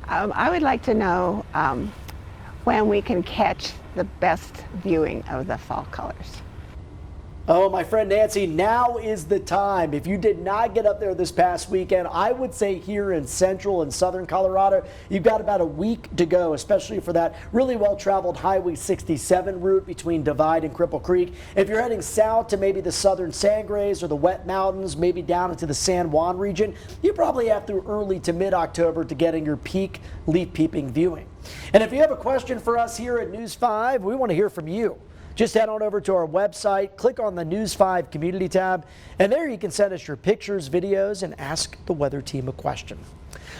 I would like to know when we can catch the best viewing of the fall colors. Oh, my friend Nancy, now is the time. If you did not get up there this past weekend, I would say here in central and southern Colorado, you've got about a week to go, especially for that really well-traveled Highway 67 route between Divide and Cripple Creek. If you're heading south to maybe the southern Sangres or the Wet Mountains, maybe down into the San Juan region, you probably have through early to mid-October to getting your peak leaf peeping viewing. And if you have a question for us here at News 5, we want to hear from you. Just head on over to our website, click on the News 5 Community tab, and there you can send us your pictures, videos, and ask the weather team a question.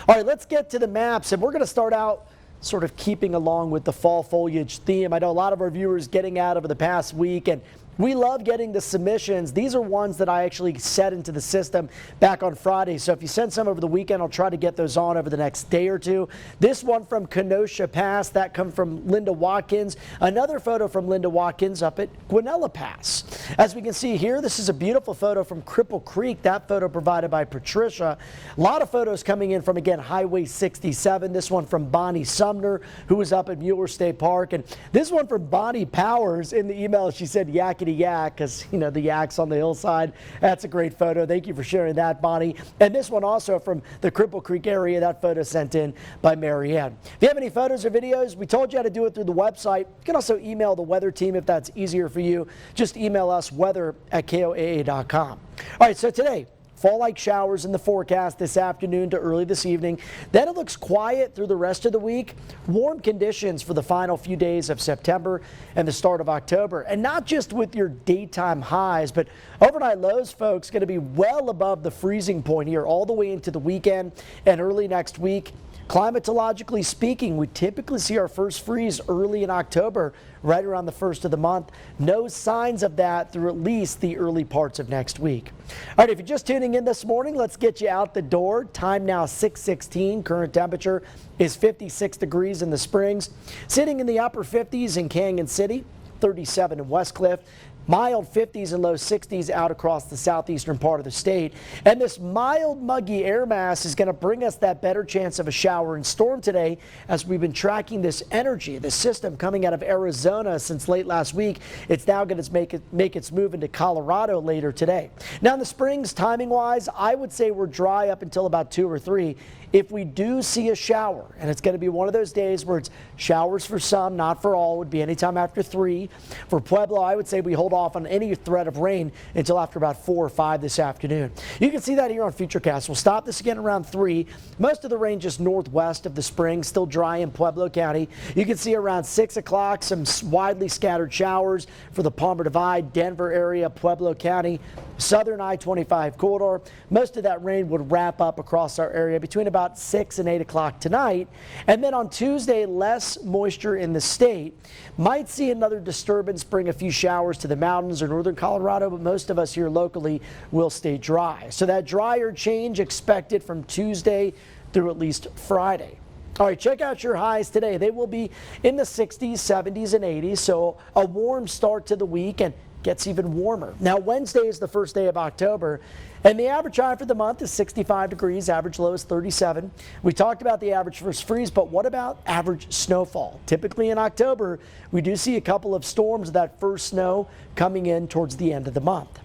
All right, let's get to the maps, and we're going to start out sort of keeping along with the fall foliage theme. I know a lot of our viewers getting out over the past week, and we love getting the submissions. These are ones that I actually set into the system back on Friday. So if you send some over the weekend, I'll try to get those on over the next day or two. This one from Kenosha Pass, that comes from Linda Watkins. Another photo from Linda Watkins up at Guanella Pass. As we can see here, this is a beautiful photo from Cripple Creek. That photo provided by Patricia. A lot of photos coming in from, again, Highway 67. This one from Bonnie Sumner, who was up at Mueller State Park. And this one from Bonnie Powers. In the email, she said, yakety yak, because, you know, the yaks on the hillside. That's a great photo. Thank you for sharing that, Bonnie. And this one also from the Cripple Creek area. That photo sent in by Marianne. If you have any photos or videos, we told you how to do it through the website. You can also email the weather team if that's easier for you. Just email us weather@KOAA.com. All right, so today, fall-like showers in the forecast this afternoon to early this evening. Then it looks quiet through the rest of the week. Warm conditions for the final few days of September and the start of October. And not just with your daytime highs, but overnight lows, folks, going to be well above the freezing point here all the way into the weekend and early next week. Climatologically speaking, we typically see our first freeze early in October, right around the first of the month. No signs of that through at least the early parts of next week. All right, if you're just tuning in this morning, let's get you out the door. Time now 6:16. Current temperature is 56 degrees in the Springs. Sitting in the upper 50s in Canyon City, 37 in Westcliff. Mild 50s and low 60s out across the southeastern part of the state. And this mild, muggy air mass is going to bring us that better chance of a shower and storm today as we've been tracking this energy, this system coming out of Arizona since late last week. It's now going to make its move into Colorado later today. Now in the Springs, timing-wise, I would say we're dry up until about 2 or 3. If we do see a shower, and it's going to be one of those days where it's showers for some, not for all, would be anytime after 3. For Pueblo, I would say we hold off on any threat of rain until after about 4 or 5 this afternoon. You can see that here on Futurecast. We'll stop this again around 3. Most of the rain just northwest of the Springs, still dry in Pueblo County. You can see around 6 o'clock some widely scattered showers for the Palmer Divide, Denver area, Pueblo County, southern I-25 corridor. Most of that rain would wrap up across our area between about 6 and 8 o'clock tonight. And then on Tuesday, less moisture in the state. Might see another disturbance bring a few showers to the mountains or northern Colorado, but most of us here locally will stay dry. So that drier change expected from Tuesday through at least Friday. All right, check out your highs today. They will be in the 60s, 70s, and 80s. So a warm start to the week and gets even warmer. Now, Wednesday is the first day of October, and the average high for the month is 65 degrees, average low is 37. We talked about the average first freeze, but what about average snowfall? Typically in October, we do see a couple of storms of that first snow coming in towards the end of the month.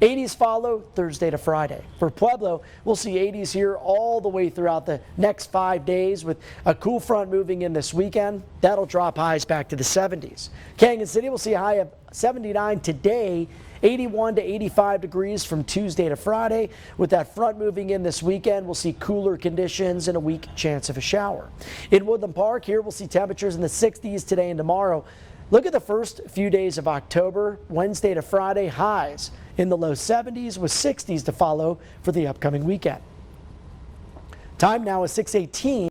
80s follow Thursday to Friday. For Pueblo, we'll see 80s here all the way throughout the next 5 days with a cool front moving in this weekend. That'll drop highs back to the 70s. Canyon City will see a high of 79 today, 81 to 85 degrees from Tuesday to Friday. With that front moving in this weekend, we'll see cooler conditions and a weak chance of a shower. In Woodland Park, here we'll see temperatures in the 60s today and tomorrow. Look at the first few days of October, Wednesday to Friday, highs in the low 70s with 60s to follow for the upcoming weekend. Time now is 6:18.